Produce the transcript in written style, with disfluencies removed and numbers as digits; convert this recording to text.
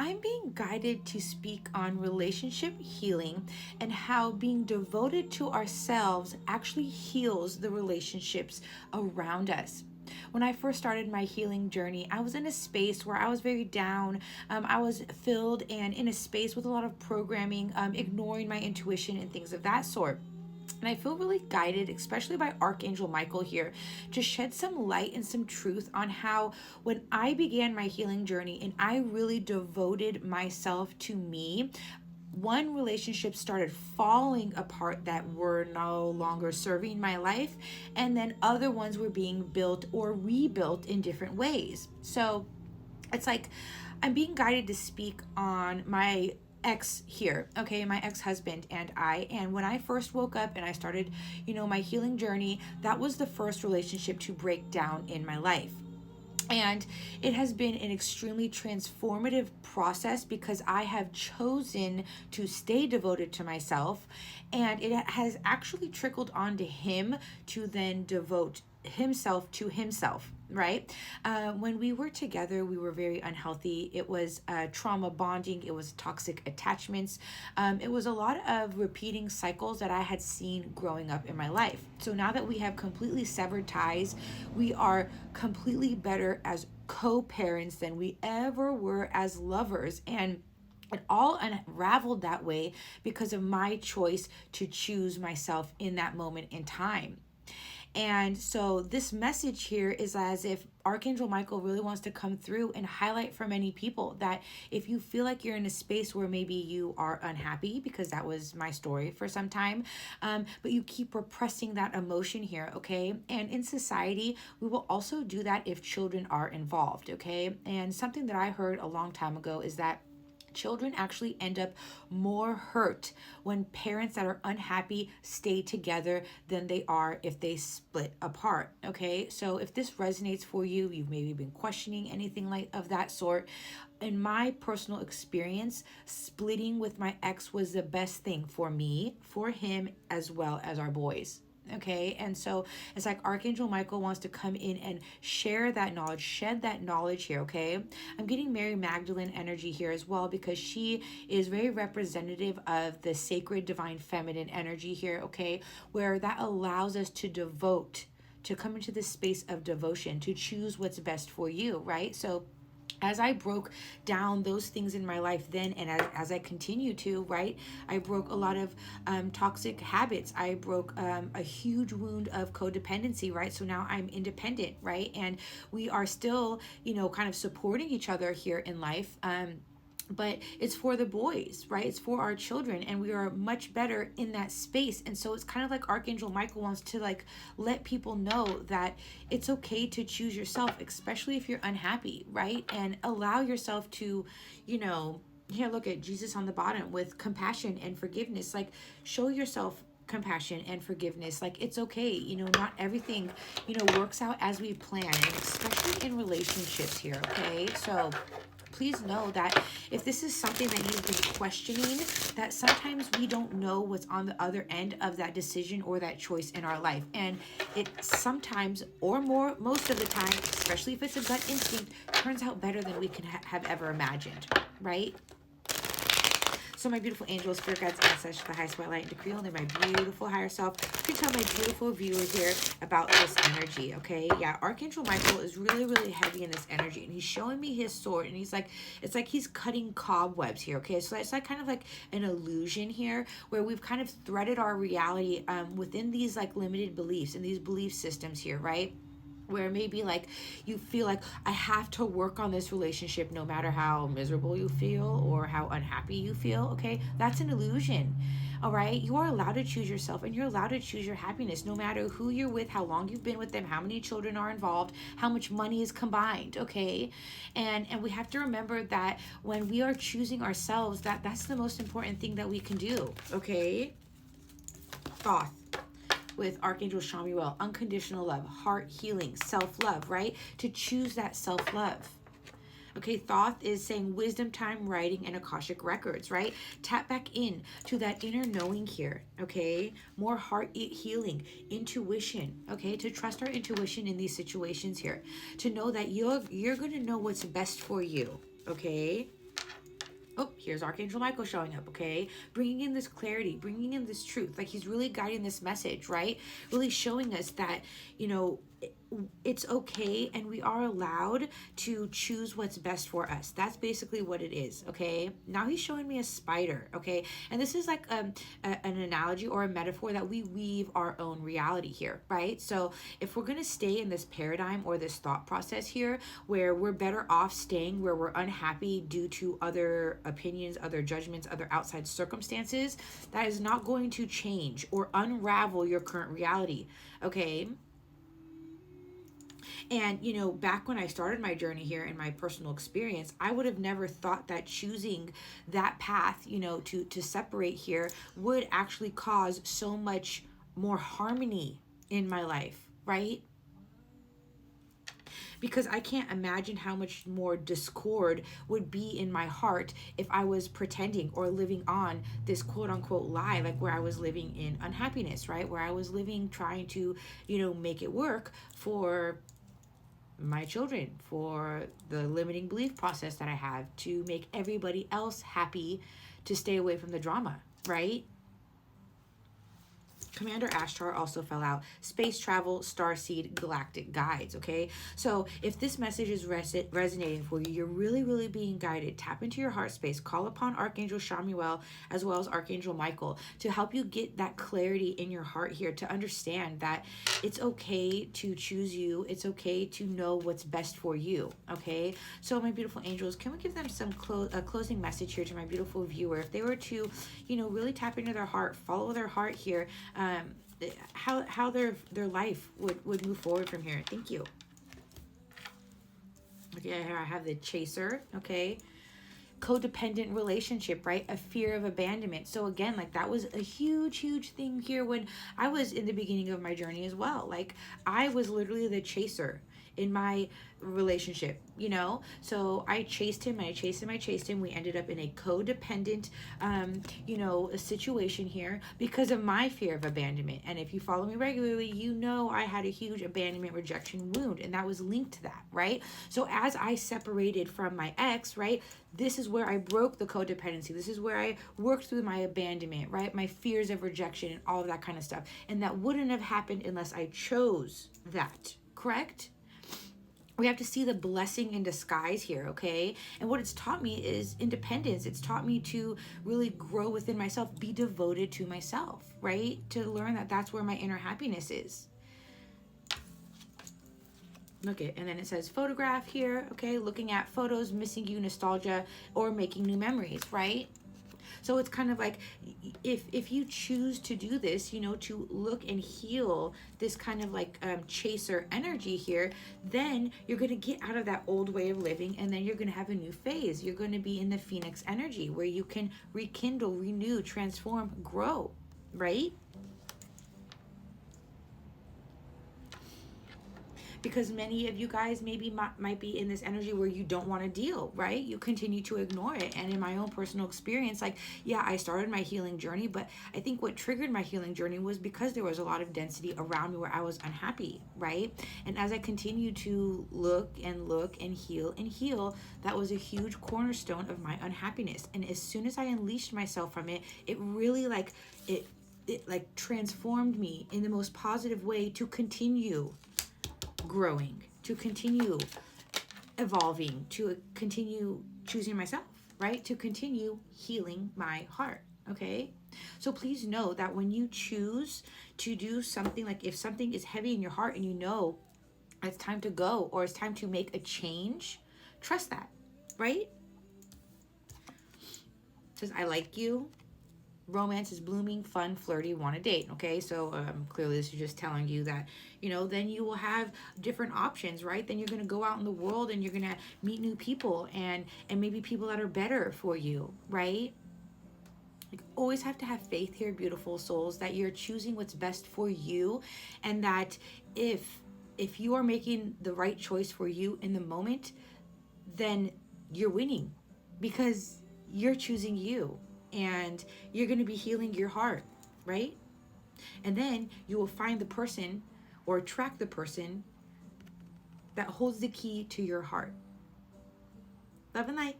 I'm being guided to speak on relationship healing and how being devoted to ourselves actually heals the relationships around us. When I first started my healing journey, I was in a space where I was very down. I was filled and in a space with a lot of programming, ignoring my intuition and things of that sort. And I feel really guided, especially by Archangel Michael here, to shed some light and some truth on how when I began my healing journey and I really devoted myself to me, one relationship started falling apart that were no longer serving my life, and then other ones were being built or rebuilt in different ways. So it's like I'm being guided to speak on my ex here, okay, my ex-husband and I. And when I first woke up and I started, my healing journey, that was the first relationship to break down in my life. And it has been an extremely transformative process because I have chosen to stay devoted to myself. And it has actually trickled onto him to then devote himself to himself, right? When we were together, we were very unhealthy. It was trauma bonding. It was toxic attachments. It was a lot of repeating cycles that I had seen growing up in my life. So now that we have completely severed ties, we are completely better as co-parents than we ever were as lovers. And it all unraveled that way because of my choice to choose myself in that moment in time. And so this message here is as if Archangel Michael really wants to come through and highlight for many people that if you feel like you're in a space where maybe you are unhappy, because that was my story for some time, but you keep repressing that emotion here, okay? And in society, we will also do that if children are involved, okay? And something that I heard a long time ago is that children actually end up more hurt when parents that are unhappy stay together than they are if they split apart. Okay, so if this resonates for you, you've maybe been questioning anything like of that sort. In my personal experience, splitting with my ex was the best thing for me, for him, as well as our boys. Okay, and so it's like Archangel Michael wants to come in and share that knowledge, shed that knowledge here. Okay, I'm getting Mary Magdalene energy here as well because she is very representative of the sacred divine feminine energy here. Okay, where that allows us to devote, to come into this space of devotion, to choose what's best for you, right? So as I broke down those things in my life then, and as I continue to, right, I broke a lot of toxic habits. I broke a huge wound of codependency, right? So now I'm independent, right? And we are still, kind of supporting each other here in life. But it's for the boys, right? It's for our children, and we are much better in that space. And so it's kind of like Archangel Michael wants to let people know that it's okay to choose yourself, especially if you're unhappy, right? And allow yourself to, here, look at Jesus on the bottom with compassion and forgiveness. Show yourself compassion and forgiveness. It's okay, not everything, works out as we plan, and especially in relationships here, okay? So please know that if this is something that you've been questioning, that sometimes we don't know what's on the other end of that decision or that choice in our life. And it sometimes, or most of the time, especially if it's a gut instinct, turns out better than we can have ever imagined, right? So my beautiful angels, spirit guides, ancestors, the highest white light, and decree only my beautiful higher self can tell my beautiful viewers here about this energy, okay? Yeah, Archangel Michael is really, really heavy in this energy, and he's showing me his sword, and it's like he's cutting cobwebs here, okay? So it's like kind of like an illusion here, where we've kind of threaded our reality within these limited beliefs and these belief systems here, right? Where maybe you feel like I have to work on this relationship no matter how miserable you feel or how unhappy you feel, okay? That's an illusion, all right? You are allowed to choose yourself, and you're allowed to choose your happiness no matter who you're with, how long you've been with them, how many children are involved, how much money is combined, okay? And we have to remember that when we are choosing ourselves, that's the most important thing that we can do, okay? Thoth with Archangel Chamuel, unconditional love, heart healing, self-love, right? To choose that self-love. Okay, Thoth is saying wisdom time, writing, and Akashic records, right? Tap back in to that inner knowing here, okay? More heart healing, intuition, okay? To trust our intuition in these situations here. To know that you're going to know what's best for you, okay? Here's Archangel Michael showing up, okay? Bringing in this clarity, bringing in this truth. Like he's really guiding this message, right? Really showing us that, you know, it's okay and we are allowed to choose what's best for us. That's basically what it is, okay? Now he's showing me a spider, okay? And this is like an analogy or a metaphor that we weave our own reality here, right? So if we're gonna stay in this paradigm or this thought process here where we're better off staying where we're unhappy due to other opinions, other judgments, other outside circumstances, that is not going to change or unravel your current reality, okay? And, you know, back when I started my journey here in my personal experience, I would have never thought that choosing that path, you know, to separate here would actually cause so much more harmony in my life, right? Because I can't imagine how much more discord would be in my heart if I was pretending or living on this quote unquote lie, like where I was living in unhappiness, right? Where I was living trying to, you know, make it work for my children, for the limiting belief process that I have to make everybody else happy, to stay away from the drama, right? Commander Ashtar also fell out. Space travel, starseed, galactic guides, okay? So if this message is resonating for you, you're really, really being guided. Tap into your heart space. Call upon Archangel Chamuel as well as Archangel Michael to help you get that clarity in your heart here, to understand that it's okay to choose you. It's okay to know what's best for you, okay? So my beautiful angels, can we give them some closing message here to my beautiful viewer? If they were to, you know, really tap into their heart, follow their heart here, how their life would move forward from here. Thank you. Okay, here I have the chaser, okay? Codependent relationship, right? A fear of abandonment. So again, like that was a huge thing here when I was in the beginning of my journey as well. Like I was literally the chaser in my relationship, you know? So I chased him, I chased him, I chased him. We ended up in a codependent, you know, a situation here because of my fear of abandonment. And if you follow me regularly, you know I had a huge abandonment rejection wound, and that was linked to that, right? So as I separated from my ex, right, this is where I broke the codependency. This is where I worked through my abandonment, right? My fears of rejection and all of that kind of stuff. And that wouldn't have happened unless I chose that, correct? We have to see the blessing in disguise here, okay? And what it's taught me is independence. It's taught me to really grow within myself, be devoted to myself, right? To learn that that's where my inner happiness is. Look it, and then it says photograph here, okay? Looking at photos, missing you, nostalgia, or making new memories, right? So it's kind of like if you choose to do this, you know, to look and heal this kind of like chaser energy here, then you're going to get out of that old way of living, and then you're going to have a new phase. You're going to be in the Phoenix energy where you can rekindle, renew, transform, grow, right? Because many of you guys maybe might be in this energy where you don't want to deal, right? You continue to ignore it. And in my own personal experience, like, yeah, I started my healing journey, but I think what triggered my healing journey was because there was a lot of density around me where I was unhappy, right? And as I continued to look and heal, that was a huge cornerstone of my unhappiness. And as soon as I unleashed myself from it, it really like, it like transformed me in the most positive way to continue growing, to continue evolving, to continue choosing myself, right? To continue healing my heart, okay? So please know that when you choose to do something, like if something is heavy in your heart and you know it's time to go or it's time to make a change, trust that, right? It says, I like you. Romance is blooming, fun, flirty, want to date, okay? So clearly this is just telling you that, you know, then you will have different options, right? Then you're going to go out in the world and you're going to meet new people and maybe people that are better for you, right? Like, always have to have faith here, beautiful souls, that you're choosing what's best for you, and that if you are making the right choice for you in the moment, then you're winning because you're choosing you. And you're going to be healing your heart, right? And then you will find the person or attract the person that holds the key to your heart. Love and light.